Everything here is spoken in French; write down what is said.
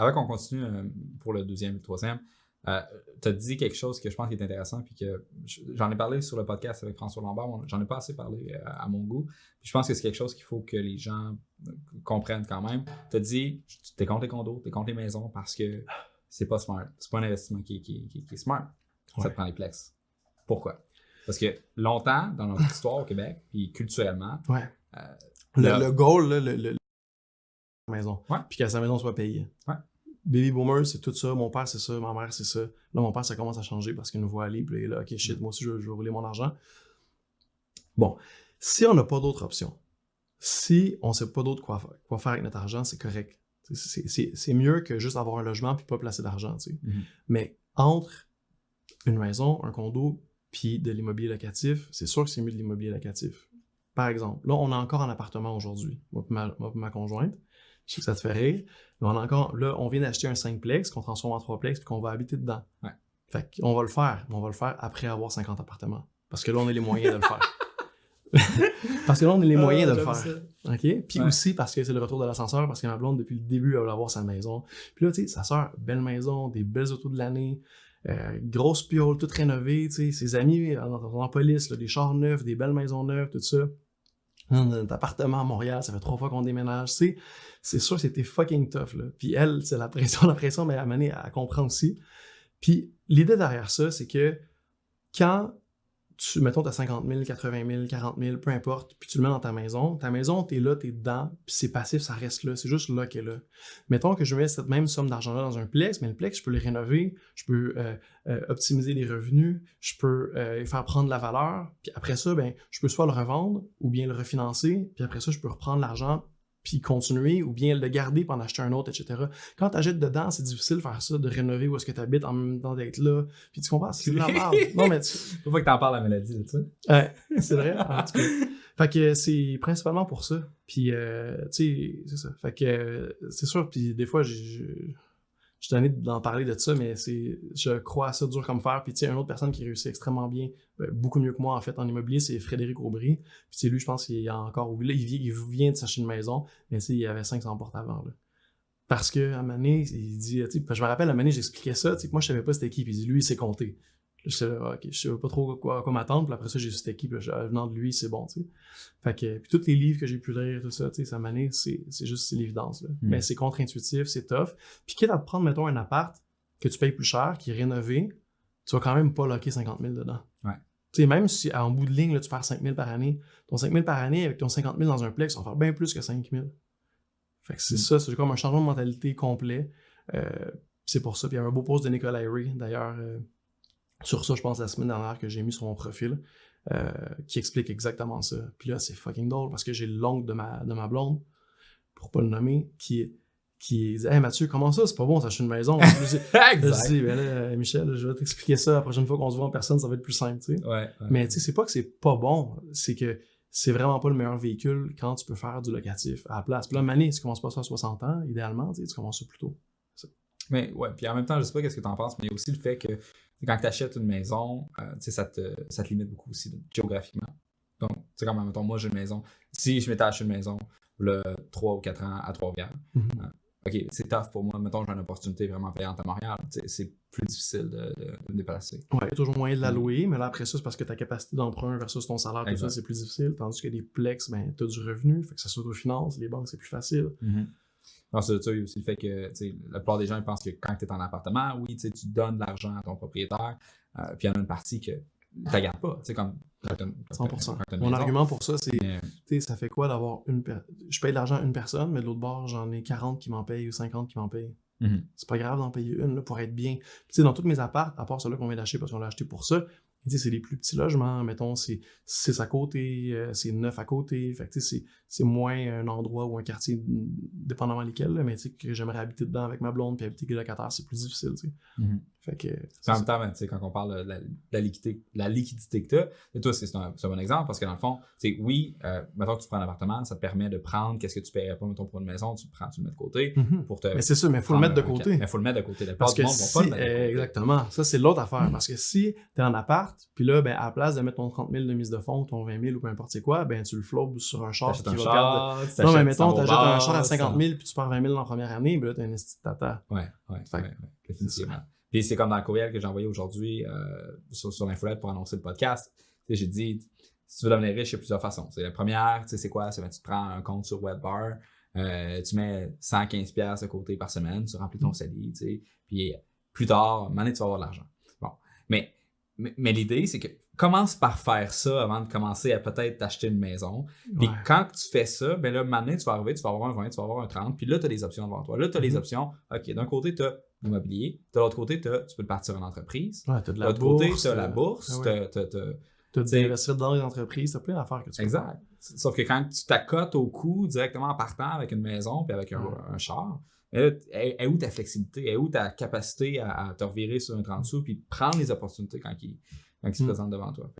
Avant qu'on continue pour le deuxième et le troisième, tu as dit quelque chose que je pense qui est intéressant, puis que j'en ai parlé sur le podcast avec François Lambert, j'en ai pas assez parlé à mon goût. Puis je pense que c'est quelque chose qu'il faut que les gens comprennent quand même. Tu as dit, t'es contre les condos, t'es contre les maisons parce que c'est pas smart. C'est pas un investissement qui est smart. Ça te prend les plex. Pourquoi? Parce que longtemps, dans notre histoire au Québec, puis culturellement, le goal, là, la maison. Ouais. Puis que sa maison soit payée. Ouais. Baby boomer, c'est tout ça. Mon père, c'est ça. Ma mère, c'est ça. Là, mon père, ça commence à changer parce qu'il nous voit aller. Puis là, OK, shit, moi aussi, je veux rouler mon argent. Bon, si on n'a pas d'autre option, si on ne sait pas d'autre quoi faire avec notre argent, c'est correct. C'est mieux que juste avoir un logement puis pas placer d'argent, tu sais. Mm-hmm. Mais entre une maison, un condo, puis de l'immobilier locatif, c'est sûr que c'est mieux de l'immobilier locatif. Par exemple, là, on est encore en appartement aujourd'hui, moi et ma conjointe. Je sais que ça te fait rire, mais on vient d'acheter un 5plex qu'on transforme en 3plex puis qu'on va habiter dedans. Ouais. Fait qu'on va le faire, mais on va le faire après avoir 50 appartements. Parce que là, on a les moyens de le faire. Parce que là, on a les moyens de le faire. OK? Puis aussi parce que c'est le retour de l'ascenseur, parce que ma blonde, depuis le début, elle veut avoir sa maison. Puis là, tu sais, sa sœur, belle maison, des belles autos de l'année, grosse piole, toute rénovée, tu sais, ses amis en police, là, des chars neufs, des belles maisons neuves, tout ça. Notre appartement à Montréal, ça fait 3 fois qu'on déménage, tu sais. C'est sûr, c'était fucking tough, là. Puis elle, c'est la pression, mais à mener, elle comprend aussi. Puis l'idée derrière ça, c'est que quand mettons, t'as 50 000, 80 000, 40 000, peu importe, puis tu le mets dans ta maison, t'es là, t'es dedans, puis c'est passif, ça reste là, c'est juste là qu'elle est là. Mettons que je mets cette même somme d'argent-là dans un plex, mais le plex, je peux le rénover, je peux optimiser les revenus, je peux faire prendre la valeur, puis après ça, ben, je peux soit le revendre, ou bien le refinancer, puis après ça, je peux reprendre l'argent, puis continuer, ou bien le garder pour en acheter un autre, etc. Quand tu achètes dedans, c'est difficile de faire ça, de rénover où est-ce que tu habites en même temps d'être là. Puis tu comprends, c'est de la merde. Non, mais Faut pas que t'en parles la maladie, tu sais. Ouais, c'est vrai, en tout cas. Fait que c'est principalement pour ça. Puis, tu sais, c'est ça. Fait que c'est sûr, puis des fois, je suis tanné d'en parler de ça, mais je crois à ça dur comme fer. Puis, tu sais, une autre personne qui réussit extrêmement bien, beaucoup mieux que moi, en fait, en immobilier, c'est Frédéric Aubry. Puis, tu sais, lui, je pense qu'il y a encore... Là, il vient de s'acheter une maison, mais tu sais, il y avait 500 portes avant, là. Parce que, à un moment donné, il dit... Tu sais, je me rappelle, à un moment donné, j'expliquais ça, tu sais, moi, je savais pas c'était qui. Puis, il dit, lui, il s'est compté. Je sais, OK, je sais pas trop quoi m'attendre. Puis après ça, j'ai su c'était qui. Puis venant de lui, c'est bon, tu sais. Fait que, puis tous les livres que j'ai pu lire, tout ça, tu sais, ça m'a donné, c'est l'évidence, là. Mais c'est contre-intuitif, c'est tough. Puis quitte à te prendre, mettons, un appart que tu payes plus cher, qui est rénové, tu vas quand même pas locker 50 000 dedans. Ouais. Tu sais, même si, en bout de ligne, là, tu perds 5 000 par année, ton 5 000 par année avec ton 50 000 dans un plex, ça va faire bien plus que 5 000. Fait que c'est ça, c'est comme un changement de mentalité complet. C'est pour ça. Puis il y a un beau post de Nicolas Ray, d'ailleurs, sur ça, je pense, la semaine dernière que j'ai mis sur mon profil, qui explique exactement ça. Puis là, c'est fucking drôle parce que j'ai l'oncle de ma blonde, pour pas le nommer, qui dit « Hey Mathieu, comment ça? C'est pas bon, s'acheter une maison. » Je dis « Ben là, Michel, je vais t'expliquer ça. La prochaine fois qu'on se voit en personne, ça va être plus simple, tu sais. » Mais tu sais, c'est pas que c'est pas bon, c'est que c'est vraiment pas le meilleur véhicule quand tu peux faire du locatif à la place. Puis là, Mané, tu commences pas ça à 60 ans, idéalement, tu commences ça plus tôt. Mais ouais, puis en même temps, je sais pas qu'est-ce que t'en penses, mais il y a aussi le fait que quand tu achètes une maison, ça te limite beaucoup aussi géographiquement. Donc, tu sais, comme mettons, moi j'ai une maison. Si je m'étais acheté une maison, là, 3 ou 4 ans à Trois-Rivières, OK, c'est tough pour moi. Mettons, j'ai une opportunité vraiment payante à Montréal. C'est plus difficile de me déplacer. Ouais, il y a toujours moyen de la louer, mais là, après ça, c'est parce que ta capacité d'emprunt versus ton salaire, tout ça, c'est plus difficile. Tandis que des plex, ben, t'as du revenu, fait que ça s'autofinance, les banques, c'est plus facile. Non, c'est ça, il y a aussi le fait que la plupart des gens ils pensent que quand tu es en appartement, oui, tu donnes de l'argent à ton propriétaire, puis il y en a une partie que tu ne gardes pas. Comme 100%. Mon argument pour ça, c'est ça fait quoi d'avoir je paye de l'argent à une personne, mais de l'autre bord, j'en ai 40 qui m'en payent ou 50 qui m'en payent. C'est pas grave d'en payer une là, pour être bien. Puis, dans tous mes apparts, à part ceux-là qu'on vient d'acheter parce qu'on l'a acheté pour ça, c'est des plus petits logements, mettons, c'est 6 à côté, c'est 9 à côté, fait que c'est moins un endroit ou un quartier, dépendamment lesquels, là, mais que j'aimerais habiter dedans avec ma blonde, puis habiter que locataire, c'est plus difficile, tu sais. Fait que... En même temps, quand on parle de la liquidité que tu as, et toi, c'est un bon exemple, parce que dans le fond, oui, mettons que tu prends un appartement, ça te permet de prendre qu'est-ce que tu paierais pas, mettons, pour une maison, tu le mets de côté, pour te... Mais c'est ça, mais il faut le mettre de côté. Mais il faut le mettre de côté. Parce que exactement, ça c'est l'autre affaire, parce que si t'es en appart, appart, puis là, ben, à la place de mettre ton 30 000 de mise de fonds, ton 20 000 ou peu importe c'est quoi, ben, tu le flobes sur un char qui T'achètes un va char, perdre. Non, mais mettons, t'achètes un char à 50 000 puis tu perds 20 000 dans la première année, ben là, t'as un esti de tata. Ouais, définitivement. Puis c'est comme dans le courriel que j'ai envoyé aujourd'hui sur l'infolette pour annoncer le podcast. J'ai dit, si tu veux devenir riche, il y a plusieurs façons. La première, c'est quoi? C'est tu te prends un compte sur Webbar, tu mets 115$ de côté par semaine, tu remplis ton CELI, puis plus tard, à un moment donné, tu vas avoir de l'argent. Bon. Mais l'idée, c'est que commence par faire ça avant de commencer à peut-être t'acheter une maison. Puis quand tu fais ça, ben là, maintenant, tu vas arriver, tu vas avoir un 20, tu vas avoir un 30, puis là, tu as des options devant toi. Là, tu as les options. OK, d'un côté, tu as l'immobilier, de l'autre côté, tu peux partir en entreprise. Ouais, tu as de la l'autre bourse. Côté, tu as la bourse, tu as d'investir dans les entreprises, tu as plein d'affaires que tu peux exact. faire. Sauf que quand tu t'accotes au coût directement en partant avec une maison puis avec un char, est où ta flexibilité? Est où ta capacité à te revirer sur un 30 sous puis prendre les opportunités quand ils se présentent devant toi?